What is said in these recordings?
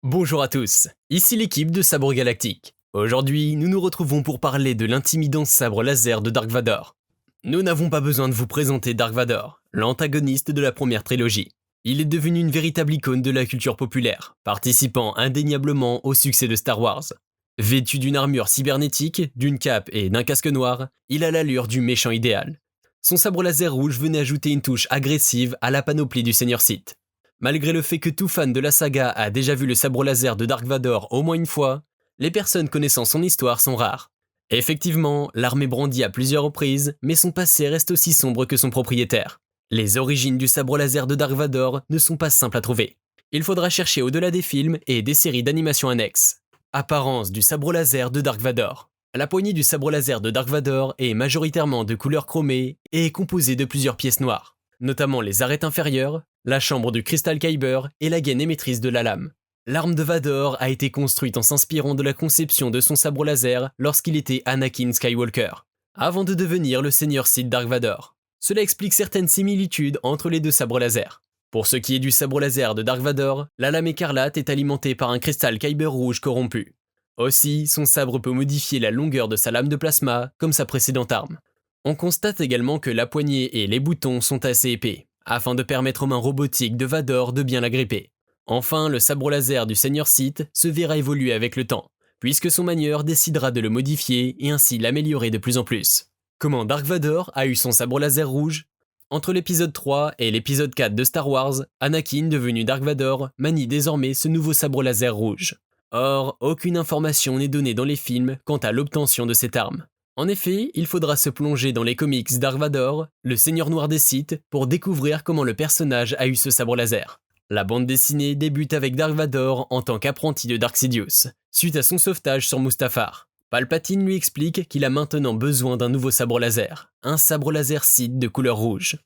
Bonjour à tous, ici l'équipe de Sabre Galactique. Aujourd'hui, nous nous retrouvons pour parler de l'intimidant sabre laser de Dark Vador. Nous n'avons pas besoin de vous présenter Dark Vador, l'antagoniste de la première trilogie. Il est devenu une véritable icône de la culture populaire, participant indéniablement au succès de Star Wars. Vêtu d'une armure cybernétique, d'une cape et d'un casque noir, il a l'allure du méchant idéal. Son sabre laser rouge venait ajouter une touche agressive à la panoplie du Seigneur Sith. Malgré le fait que tout fan de la saga a déjà vu le sabre laser de Dark Vador au moins une fois, les personnes connaissant son histoire sont rares. Effectivement, l'arme est brandie à plusieurs reprises, mais son passé reste aussi sombre que son propriétaire. Les origines du sabre laser de Dark Vador ne sont pas simples à trouver. Il faudra chercher au-delà des films et des séries d'animation annexes. Apparence du sabre laser de Dark Vador. La poignée du sabre laser de Dark Vador est majoritairement de couleur chromée et est composée de plusieurs pièces noires, notamment les arêtes inférieures, la chambre du Crystal Kyber et la gaine émettrice de la lame. L'arme de Vador a été construite en s'inspirant de la conception de son sabre laser lorsqu'il était Anakin Skywalker, avant de devenir le Seigneur Sith Dark Vador. Cela explique certaines similitudes entre les deux sabres laser. Pour ce qui est du sabre laser de Dark Vador, la lame écarlate est alimentée par un Crystal Kyber rouge corrompu. Aussi, son sabre peut modifier la longueur de sa lame de plasma, comme sa précédente arme. On constate également que la poignée et les boutons sont assez épais, afin de permettre aux mains robotiques de Vador de bien la gripper. Enfin, le sabre laser du Seigneur Sith se verra évoluer avec le temps, puisque son manieur décidera de le modifier et ainsi l'améliorer de plus en plus. Comment Dark Vador a eu son sabre laser rouge ? Entre l'épisode 3 et l'épisode 4 de Star Wars, Anakin, devenu Dark Vador, manie désormais ce nouveau sabre laser rouge. Or, aucune information n'est donnée dans les films quant à l'obtention de cette arme. En effet, il faudra se plonger dans les comics Dark Vador, le Seigneur Noir des Sith, pour découvrir comment le personnage a eu ce sabre laser. La bande dessinée débute avec Dark Vador en tant qu'apprenti de Dark Sidious, suite à son sauvetage sur Mustafar. Palpatine lui explique qu'il a maintenant besoin d'un nouveau sabre laser, un sabre laser Sith de couleur rouge.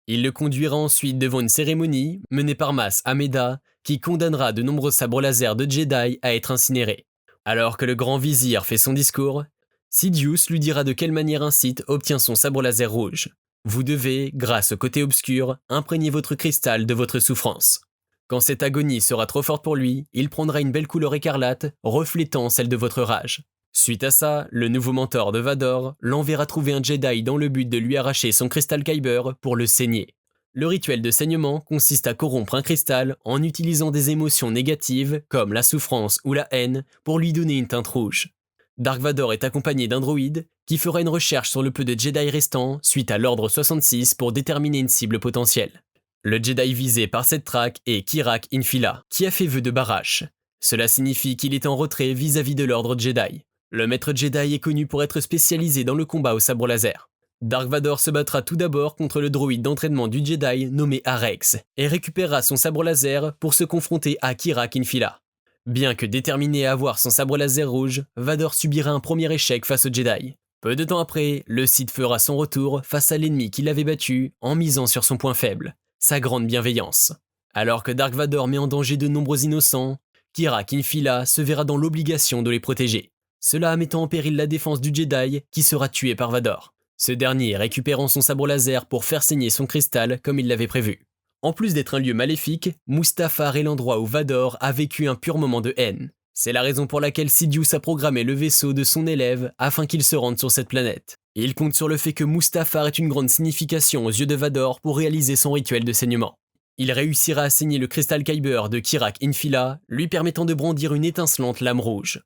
Il le conduira ensuite devant une cérémonie menée par Mas Amedda, qui condamnera de nombreux sabres laser de Jedi à être incinérés. Alors que le grand vizir fait son discours, Sidious lui dira de quelle manière un Sith obtient son sabre laser rouge. Vous devez, grâce au côté obscur, imprégner votre cristal de votre souffrance. Quand cette agonie sera trop forte pour lui, il prendra une belle couleur écarlate, reflétant celle de votre rage. Suite à ça, le nouveau mentor de Vador l'enverra trouver un Jedi dans le but de lui arracher son Crystal Kyber pour le saigner. Le rituel de saignement consiste à corrompre un cristal en utilisant des émotions négatives comme la souffrance ou la haine pour lui donner une teinte rouge. Dark Vador est accompagné d'un droïde qui fera une recherche sur le peu de Jedi restants suite à l'ordre 66 pour déterminer une cible potentielle. Le Jedi visé par cette traque est Kirak Infila, qui a fait vœu de Barash. Cela signifie qu'il est en retrait vis-à-vis de l'ordre Jedi. Le maître Jedi est connu pour être spécialisé dans le combat au sabre laser. Dark Vador se battra tout d'abord contre le droïde d'entraînement du Jedi nommé Arex et récupérera son sabre laser pour se confronter à Kirak Infila. Bien que déterminé à avoir son sabre laser rouge, Vador subira un premier échec face au Jedi. Peu de temps après, le Sith fera son retour face à l'ennemi qui l'avait battu en misant sur son point faible, sa grande bienveillance. Alors que Dark Vador met en danger de nombreux innocents, Kirak Infila se verra dans l'obligation de les protéger. Cela mettant en péril la défense du Jedi qui sera tué par Vador. Ce dernier récupérant son sabre laser pour faire saigner son cristal comme il l'avait prévu. En plus d'être un lieu maléfique, Mustafar est l'endroit où Vador a vécu un pur moment de haine. C'est la raison pour laquelle Sidious a programmé le vaisseau de son élève afin qu'il se rende sur cette planète. Il compte sur le fait que Mustafar ait une grande signification aux yeux de Vador pour réaliser son rituel de saignement. Il réussira à saigner le Crystal Kyber de Kirak Infila, lui permettant de brandir une étincelante lame rouge.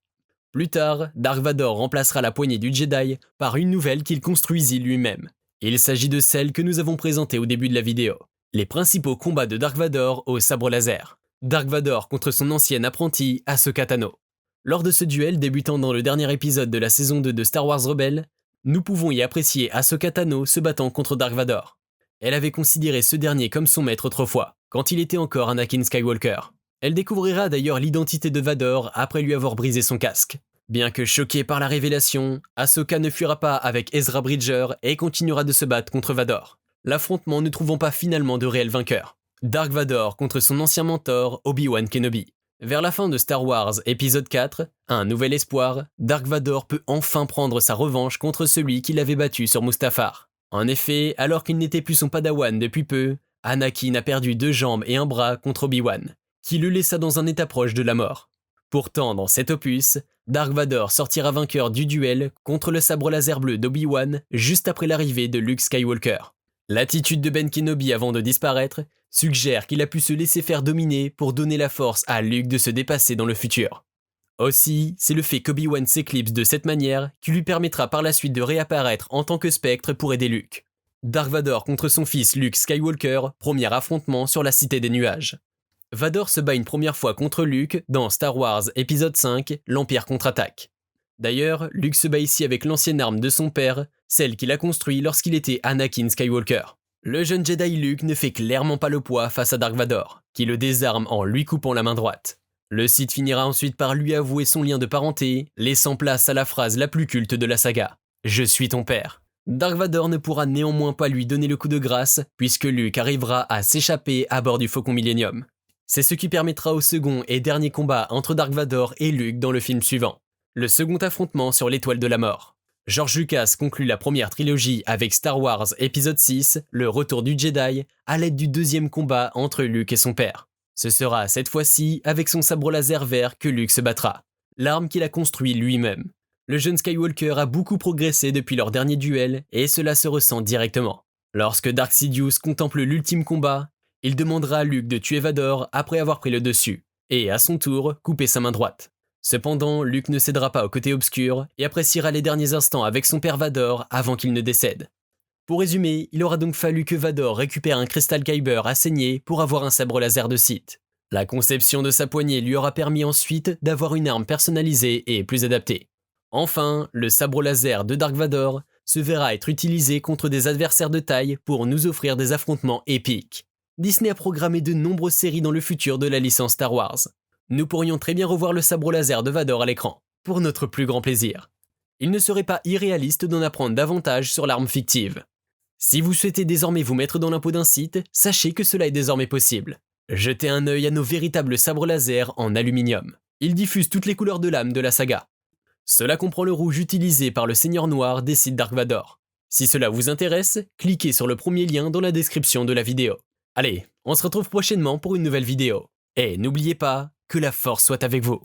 Plus tard, Dark Vador remplacera la poignée du Jedi par une nouvelle qu'il construisit lui-même. Il s'agit de celle que nous avons présentée au début de la vidéo. Les principaux combats de Dark Vador au sabre laser. Dark Vador contre son ancien apprenti Ahsoka Tano. Lors de ce duel débutant dans le dernier épisode de la saison 2 de Star Wars Rebels, nous pouvons y apprécier Ahsoka Tano se battant contre Dark Vador. Elle avait considéré ce dernier comme son maître autrefois, quand il était encore Anakin Skywalker. Elle découvrira d'ailleurs l'identité de Vador après lui avoir brisé son casque. Bien que choquée par la révélation, Ahsoka ne fuira pas avec Ezra Bridger et continuera de se battre contre Vador. L'affrontement ne trouvant pas finalement de réel vainqueur. Dark Vador contre son ancien mentor Obi-Wan Kenobi. Vers la fin de Star Wars épisode 4, Un Nouvel Espoir, Dark Vador peut enfin prendre sa revanche contre celui qui l'avait battu sur Mustafar. En effet, alors qu'il n'était plus son padawan depuis peu, Anakin a perdu 2 jambes et un bras contre Obi-Wan. qui le laissa dans un état proche de la mort. Pourtant, dans cet opus, Dark Vador sortira vainqueur du duel contre le sabre laser bleu d'Obi-Wan juste après l'arrivée de Luke Skywalker. L'attitude de Ben Kenobi avant de disparaître suggère qu'il a pu se laisser faire dominer pour donner la force à Luke de se dépasser dans le futur. Aussi, c'est le fait qu'Obi-Wan s'éclipse de cette manière qui lui permettra par la suite de réapparaître en tant que spectre pour aider Luke. Dark Vador contre son fils Luke Skywalker, premier affrontement sur la Cité des Nuages. Vador se bat une première fois contre Luke dans Star Wars épisode 5, l'Empire contre-attaque. D'ailleurs, Luke se bat ici avec l'ancienne arme de son père, celle qu'il a construite lorsqu'il était Anakin Skywalker. Le jeune Jedi Luke ne fait clairement pas le poids face à Dark Vador, qui le désarme en lui coupant la main droite. Le Sith finira ensuite par lui avouer son lien de parenté, laissant place à la phrase la plus culte de la saga « Je suis ton père ». Dark Vador ne pourra néanmoins pas lui donner le coup de grâce, puisque Luke arrivera à s'échapper à bord du Faucon Millenium. C'est ce qui permettra au second et dernier combat entre Dark Vador et Luke dans le film suivant, le second affrontement sur l'Étoile de la Mort. George Lucas conclut la première trilogie avec Star Wars épisode 6, le retour du Jedi, à l'aide du deuxième combat entre Luke et son père. Ce sera cette fois-ci avec son sabre laser vert que Luke se battra, l'arme qu'il a construite lui-même. Le jeune Skywalker a beaucoup progressé depuis leur dernier duel et cela se ressent directement. Lorsque Dark Sidious contemple l'ultime combat, il demandera à Luke de tuer Vador après avoir pris le dessus, et à son tour, couper sa main droite. Cependant, Luke ne cédera pas au côté obscur et appréciera les derniers instants avec son père Vador avant qu'il ne décède. Pour résumer, il aura donc fallu que Vador récupère un cristal Kyber à saigner pour avoir un sabre laser de Sith. La conception de sa poignée lui aura permis ensuite d'avoir une arme personnalisée et plus adaptée. Enfin, le sabre laser de Dark Vador se verra être utilisé contre des adversaires de taille pour nous offrir des affrontements épiques. Disney a programmé de nombreuses séries dans le futur de la licence Star Wars. Nous pourrions très bien revoir le sabre laser de Vador à l'écran, pour notre plus grand plaisir. Il ne serait pas irréaliste d'en apprendre davantage sur l'arme fictive. Si vous souhaitez désormais vous mettre dans la peau d'un Sith, sachez que cela est désormais possible. Jetez un œil à nos véritables sabres laser en aluminium. Ils diffusent toutes les couleurs de l'âme de la saga. Cela comprend le rouge utilisé par le Seigneur Noir des Sith Dark Vador. Si cela vous intéresse, cliquez sur le premier lien dans la description de la vidéo. Allez, on se retrouve prochainement pour une nouvelle vidéo. Et n'oubliez pas que la force soit avec vous.